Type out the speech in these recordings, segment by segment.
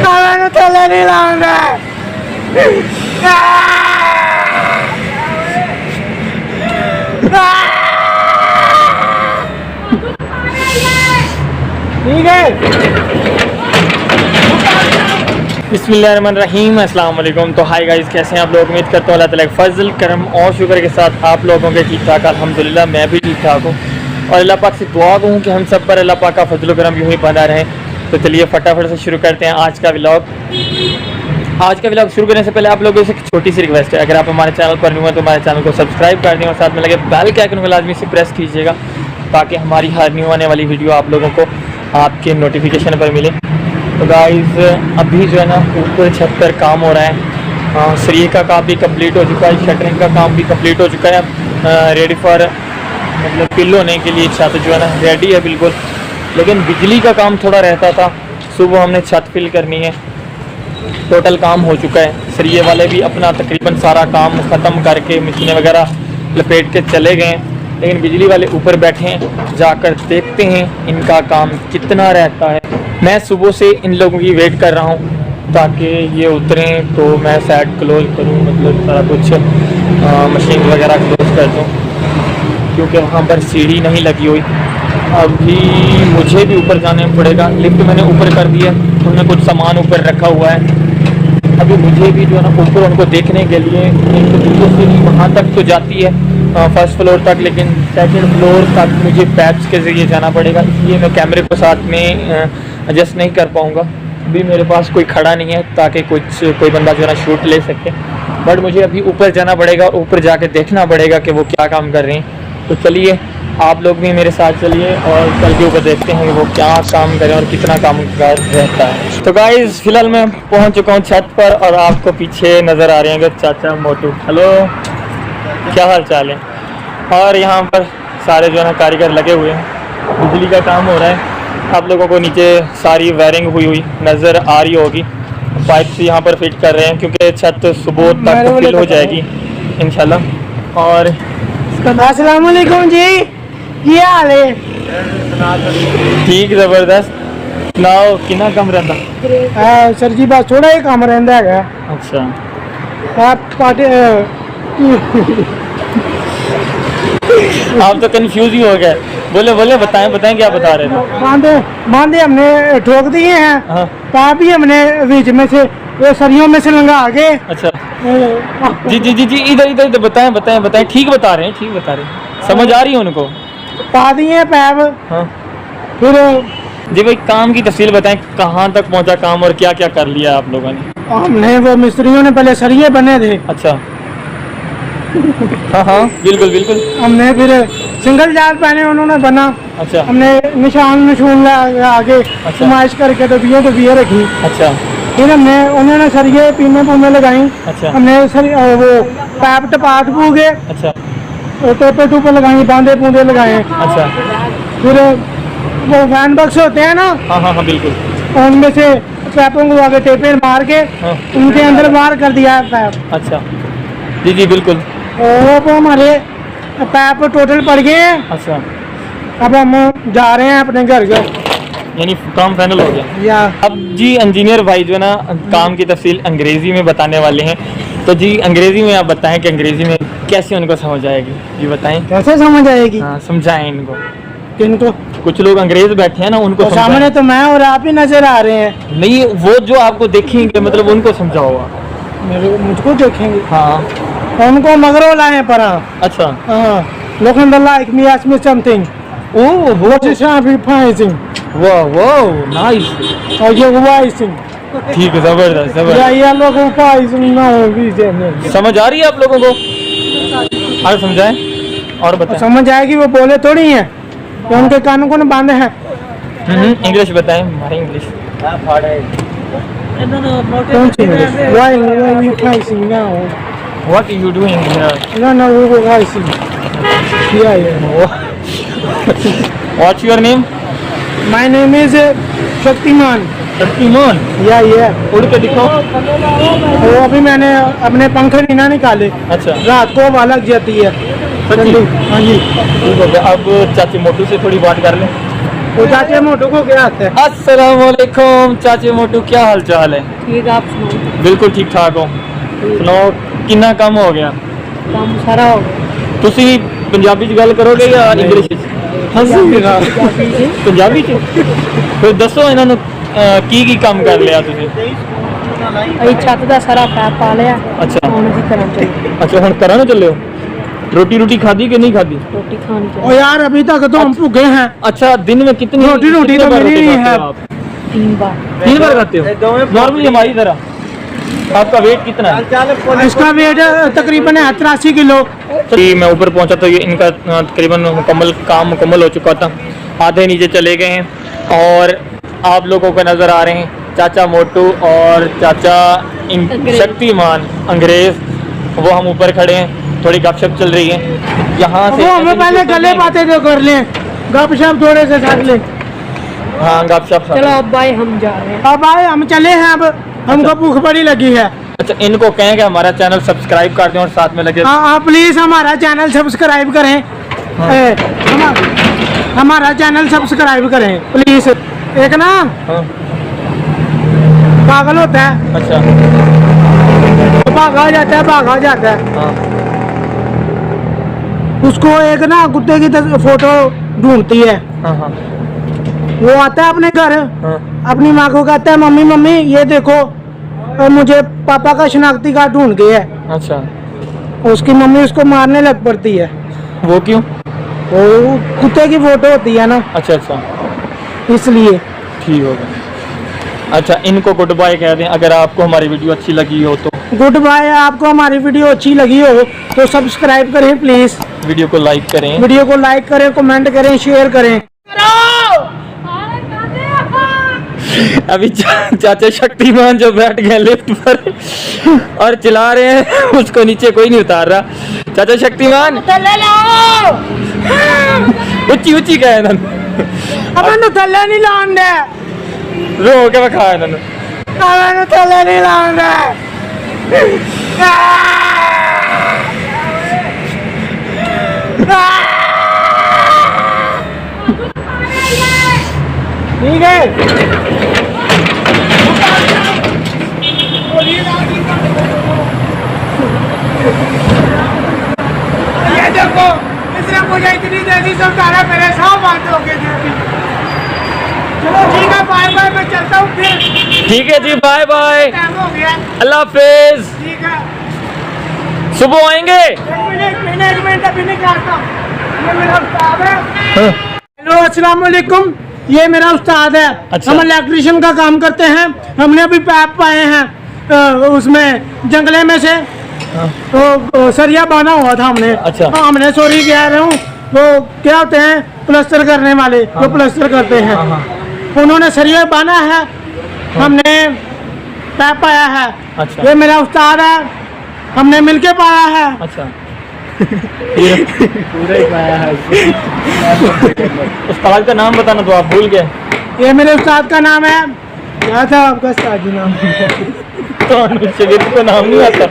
मैंने थले नहीं लाऊंगा। ठीक है। बिस्मिल्लाहिर्रहमानिर्रहीम, अस्सलाम वालेकुम। तो हाय गाइस, कैसे हैं आप लोग? उम्मीद करता हूँ अल्लाह ताला के फजल करम और शुक्र के साथ आप लोगों के ठीक ठाक। अल्हम्दुलिल्लाह मैं भी ठीक ठाक हूँ और अल्लाह पाक से दुआ हूँ कि हम सब पर अल्लाह पाक का फजल करम यूँ ही बना रहे। तो चलिए फटाफट से शुरू करते हैं आज का व्लॉग। आज का व्लॉग शुरू करने से पहले आप लोगों से एक छोटी सी रिक्वेस्ट है, अगर आप हमारे चैनल पर न्यू हैं तो हमारे चैनल को सब्सक्राइब कर दें और साथ में लगे बेल के आइकन को लाजमी से प्रेस कीजिएगा ताकि हमारी हर न्यू आने वाली वीडियो आप लोगों को आपके नोटिफिकेशन पर मिले। तो गाइस अभी जो है ना ऊपर छत पर काम हो रहा है। सरिये का काम भी कंप्लीट हो चुका है, शटरिंग का काम भी कंप्लीट हो चुका है। रेडी फॉर मतलब पिल होने के लिए छत जो है ना रेडी है बिल्कुल। लेकिन बिजली का काम थोड़ा रहता था, सुबह हमने छत फिल करनी है। टोटल काम हो चुका है, सरिये वाले भी अपना तकरीबन सारा काम ख़त्म करके मशीनें वगैरह लपेट के चले गए हैं। लेकिन बिजली वाले ऊपर बैठे हैं, जाकर देखते हैं इनका काम कितना रहता है। मैं सुबह से इन लोगों की वेट कर रहा हूँ ताकि ये उतरें तो मैं साइड क्लोज करूँ, मतलब सारा कुछ मशीन वगैरह क्लोज कर दूँ क्योंकि वहाँ पर सीढ़ी नहीं लगी हुई। अभी मुझे भी ऊपर जाने पड़ेगा, लिफ्ट मैंने ऊपर कर दिया, उन्होंने कुछ सामान ऊपर रखा हुआ है। अभी मुझे भी जो है ना ऊपर उनको देखने के लिए एक तो सीढ़ी वहाँ तक तो जाती है फर्स्ट फ्लोर तक, लेकिन सेकंड फ्लोर तक मुझे पैप्स के ज़रिए जाना पड़ेगा, इसलिए मैं कैमरे को साथ में एडजस्ट नहीं कर पाऊँगा। अभी मेरे पास कोई खड़ा नहीं है ताकि कोई बंदा जो है ना शूट ले सके, बट मुझे अभी ऊपर जाना पड़ेगा और ऊपर जाके देखना पड़ेगा कि वो क्या काम कर रहे हैं। तो चलिए आप लोग भी मेरे साथ चलिए और चल के ऊपर देखते हैं कि वो क्या काम करें और कितना काम कर रहता है। तो गाइस फिलहाल मैं पहुंच चुका हूं छत पर और आपको पीछे नज़र आ रहे हैं चाचा मोटू। हेलो, क्या हाल चाल है? और यहाँ पर सारे जो है ना कारीगर लगे हुए हैं, बिजली का काम हो रहा है। आप लोगों को नीचे सारी वायरिंग हुई नज़र आ रही होगी, पाइप से यहाँ पर फिट कर रहे हैं क्योंकि छत सुबह तक फिल हो जाएगी इंशाल्लाह। और अस्सलाम वालेकुम जी, क्या हाल है? ठीक ज़बरदस्त। नाओ कितना कम रहता? सर जी बस थोड़ा ही कम रहता है। अच्छा आप पार्टी आप तो कंफ्यूज ही हो गए। बोले बोले बताएं क्या बता रहे थे? बांधे हमने ठोक दिए हैं। हाँ। पाइप भी हमने बीच में से सरियों में से लंगा आगे। अच्छा जी जी जी जी, इधर बताएं। ठीक बता रहे हैं, समझ आ रही है उनको? पा दिए पैप। हाँ। फिर जी भाई काम की तफसील बताएं, कहाँ तक पहुँचा काम और क्या क्या कर लिया आप लोगों ने? हमने वो मिस्त्रियों ने पहले सरिये बने थे। अच्छा हाँ बिल्कुल। हमने फिर सिंगल जाल पहने, उन्होंने बना। अच्छा। हमने निशान आगे अच्छा। नुमाइश करके तो बिये रखी। अच्छा। फिर हमने उन्होंने सरिये पीने लगाई। अच्छा। हमने वो पैप टपाट पूगे। अच्छा। टोपे लगाई, बांधे पूंदे लगाए। अच्छा। फिर वो वैन बक्स होते हैं ना, हाँ बिल्कुल, उनमें से पैपों को आगे टेपे मार के हाँ। उनके अंदर बाहर कर दिया है पैप। अच्छा जी बिल्कुल। वो हमारे पैप टोटल पड़ गए हैं। अच्छा, अब हम जा रहे हैं अपने घर को, यानी काम फाइनल हो गया या अब जी। इंजीनियर भाई जो है ना काम की तफसील अंग्रेज़ी में बताने वाले हैं, तो जी अंग्रेज़ी में आप बताएं कि अंग्रेज़ी में कैसे उनको समझ आएगी? जी बताएं। कैसे समझ आएगी? हाँ समझाएं इनको। किनको? कुछ लोग अंग्रेज़ बैठे हैं ना, उनको तो सामने तो मैं और आप ही नजर आ रहे हैं। नहीं, वो जो आपको देखेंगे मतलब उनको समझाओ। मुझको देखेंगे? हाँ उनको मगरो लाए पर। अच्छा। Look in the like me, ask me something. Oh What is sacrificing? वाह नाइस। Or you rising? ठीक है, ज़बरदस्त। Yeah, look who rising now. समझ आ रही है आप लोगों को? और समझाएं और बताएं। समझ आएगी, वो बोले थोड़ी हैं कि उनके कानों को न बांधे हैं। इंग्लिश बताएं, हमारी इंग्लिश। कौन सी English? Why you rising now? What are you doing here? No, we were rising. Yeah. What's your name? My name is Shaktimaan. Shaktimaan? Yeah. उड़ के दिखाओ। वो अभी मैंने अपने पंख नहीं ना निकाले। अच्छा। रात को हवा लग जाती है। सच्ची? हाँ जी। ठीक हो गया। अब चाची मोटू से थोड़ी बात कर लें। वो चाचे मोटू को क्या आता है? अस्सलाम वालेकुम चाचे मोटू, क्या हाल चाल है? ठीक, आप सुनो। बिल्कुल ठीक ठाक हो। सुनाओ कितना कम हो गया? काम सारा हो गया। ਤੁਸੀਂ ਪੰਜਾਬੀ ਚ ਗੱਲ ਕਰੋਗੇ ਜਾਂ ਇੰਗਲਿਸ਼ ਚ? ਪੰਜਾਬੀ ਚ ਫਿਰ ਦੱਸੋ ਇਹਨਾਂ ਨੂੰ ਕੀ ਕੰਮ ਕਰ ਲਿਆ ਤੁਸੀਂ? ਅਸੀਂ ਛੱਤ ਦਾ ਸਾਰਾ ਪੈਪ ਪਾ ਲਿਆ। ਅੱਛਾ ਹੁਣ ਅਸੀਂ ਘਰਾਂ ਚੱਲੇ। ਅੱਛਾ ਹੁਣ ਘਰਾਂ ਨੂੰ ਚੱਲੇ ਹੋ? रोटी खाधी कि नहीं खाधी? रोटी खानी ओ चाहिए। यार अभी तक तो हम भूखे हैं। अच्छा दिन में कितनी रोटी कितनी तो बार मिली रोटी नहीं खाते है। हो आप? 3 बार। 3 बार खाते हो? नॉर्मली हमारी तरह। आपका वेट कितना है? इसका वेट तकरीबन है 83 किलो। जी मैं ऊपर पहुंचा तो ये इनका तकरीबन काम मुकम्मल हो चुका था। आधे नीचे चले गए हैं और आप लोगों को नज़र आ रहे हैं चाचा मोटू और चाचा शक्तिमान अंग्रेज, वो हम ऊपर खड़े हैं। थोड़ी गपशप चल रही है यहाँ से। वो हमें पहले गले बातें तो कर लें, गपशप थोड़े से साथ लें। हाँ गपशप। चलो अब भाई हम जा रहे हैं। अब आए हम चले हैं, अब हमको भूख बड़ी लगी है। अच्छा इनको कहें कि हमारा चैनल सब्सक्राइब कर दें और साथ में लगे। हाँ प्लीज हमारा चैनल सब्सक्राइब करें। हमारा चैनल सब्सक्राइब करें प्लीज। एक ना हाँ। पागल होता है, अच्छा भागा जाता है, भागा जाता है। हाँ उसको एक ना कुत्ते की फोटो ढूंढती है। हाँ हाँ वो आता है अपने घर, हाँ अपनी माँ को कहता है मम्मी मम्मी ये देखो मुझे पापा का शनाख्ती कार्ड ढूंढ गया है। अच्छा उसकी मम्मी उसको मारने लग पड़ती है। वो क्यों? वो कुत्ते की फोटो होती है ना, अच्छा अच्छा इसलिए। ठीक हो गया। अच्छा इनको गुड बाय कह दें अगर आपको हमारी वीडियो अच्छी लगी हो तो। Good bye. आपको हमारी वीडियो अच्छी लगी हो तो सब्सक्राइब करें प्लीज, वीडियो को लाइक करें। वीडियो को लाइक करें, कमेंट करें, शेयर करें। अभी चाचा शक्तिमान जो बैठ गए लिफ्ट पर और चिल्ला रहे हैं, उसको नीचे कोई नहीं उतार रहा। चाचा शक्तिमान उच्ची उच्ची कहे अपन थल्ले नहीं लान दे, रो के खा इन्होंने। अपन थल्ले नहीं लान दे। ठीक है ये देखो इसने मुझे इतनी जैसी समझाया, मेरे साथ बात हो गई थी। चलो ठीक है, बाय बाय, मैं चलता हूँ फिर। ठीक है जी बाय बाय, टाइम हो गया। अल्लाह हाफिज। ठीक है, सुबह आएंगे। एक मिनट अभी नहीं खाता। ये मेरा उस्ताद है। हाँ। हेलो अस्सलाम वालेकुम, ये मेरा उस्ताद है। अच्छा। हम इलेक्ट्रिशियन का काम करते हैं। हमने अभी पैप पाए हैं उसमें जंगले में से, तो सरिया बांधा हुआ था हमने। अच्छा। हमने सॉरी कह रहा हूँ, वो क्या होते हैं प्लास्टर करने वाले, जो प्लास्टर करते हैं। उन्होंने सरिया बांधा है, हमने पैप पाया है। अच्छा। ये मेरा उस्ताद है, हमने मिलके पाया है। अच्छा पूरा ही पाया है। उस्ताद का नाम बताना तो आप भूल गए। ये मेरे उस्ताद का नाम है, क्या था आपका उस्ताद जी नाम? तो शगीर को नाम नहीं आता।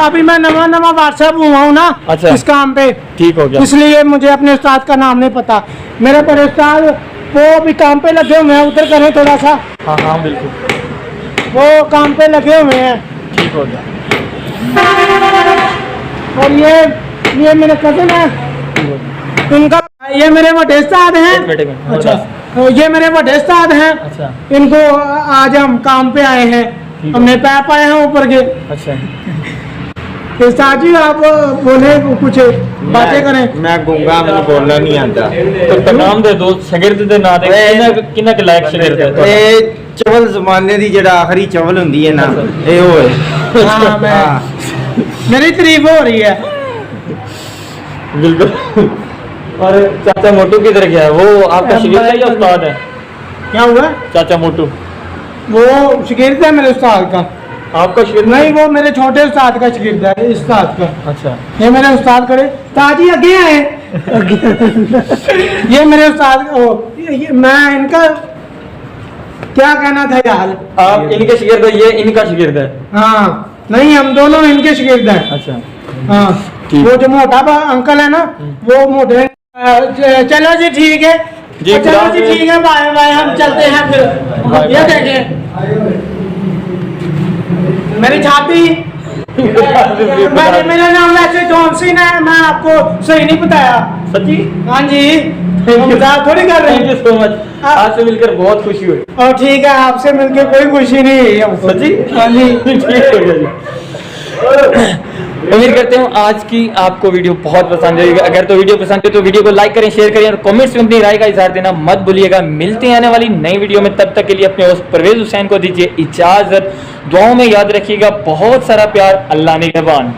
अभी मैं नवा व्हाट्सएप हुआ हूँ ना। अच्छा। इस काम पे, ठीक हो गया। इसलिए मुझे अपने उस्ताद का नाम नहीं पता। मेरे बड़े उस्ताद वो अभी काम पे लगे हुए हैं, उधर करें थोड़ा सा। हाँ हाँ बिल्कुल वो काम पे लगे हुए हैं। ठीक हो गया। और ये मेरे कजिन है, इनका ये मेरे बड़े उस्ताद हैं। एक मिनट, एक मिनट। अच्छा, तो ये मेरे बड़े उस्ताद हैं। अच्छा इनको आज हम काम पे आए हैं, ठीक है। हमने पैप आए हैं ऊपर के। अच्छा उस्ताद जी आप बोले कुछ बातें करें। मैं गूंगा, मैंने बोलना नहीं आता। तो नाम दे दो, शगिर्द दे ना दे, किन्ना के लायक शगिर्द है ਤੁਹਾਡਾ? ਇਹ ਚਵਲ ਜ਼ਮਾਨੇ ਦੀ ਜਿਹੜਾ ਆਖਰੀ ਚਵਲ ਹੁੰਦੀ ਹੈ ਨਾ, ਇਹ ਉਹ ਹੈ। हाँ, मैं मेरी तारीफ हो रही है। बिल्कुल। और चाचा मोटू किधर गया है? वो आपका शगिर्द है या उस्ताद है? क्या हुआ? चाचा मोटू वो शिगिर्द है मेरे उस्ताद का। आपका शगिर्द नहीं, वो मेरे छोटे उस्ताद का शिगिर्द है, इस उस्ताद का। अच्छा ये मेरे उस्ताद खड़े, ताजी आगे आए। ये मेरे उस्ताद मैं इनका क्या कहना था यार। आप इनके शगिर्द है, ये इनका शगिर्द है? हाँ नहीं, हम दोनों इनके शिगिर्द हैं। अच्छा हाँ, ठीक। वो जो मोटा अंकल है ना, वो मोटे। चलो जी ठीक है, जी, चलो खुदा जी हाफिज। ठीक है, बाय बाय, हम चलते हैं फिर। ये देखें मेरी छाती, मेरा नाम वैसे जॉनसन है, मैं आपको सही नहीं बताया। सच्ची हाँ जी, मजाक थोड़ी कर रहे थैंक यू हैं। सो मच, आपसे मिलकर बहुत खुशी हुई। और ठीक है, आपसे मिलके कोई खुशी नहीं है हमको। सच्ची हाँ जी। ठीक हो गया जी। उम्मीद करते हूँ आज की आपको वीडियो बहुत पसंद आएगी। अगर तो वीडियो पसंद है तो वीडियो को लाइक करें, शेयर करें और कमेंट्स में अपनी राय का इजहार देना मत भूलिएगा। मिलते हैं आने वाली नई वीडियो में, तब तक के लिए अपने होस्ट परवेज हुसैन को दीजिए इजाजत। दुआओं में याद रखिएगा, बहुत सारा प्यार, अल्लाह निगहबान।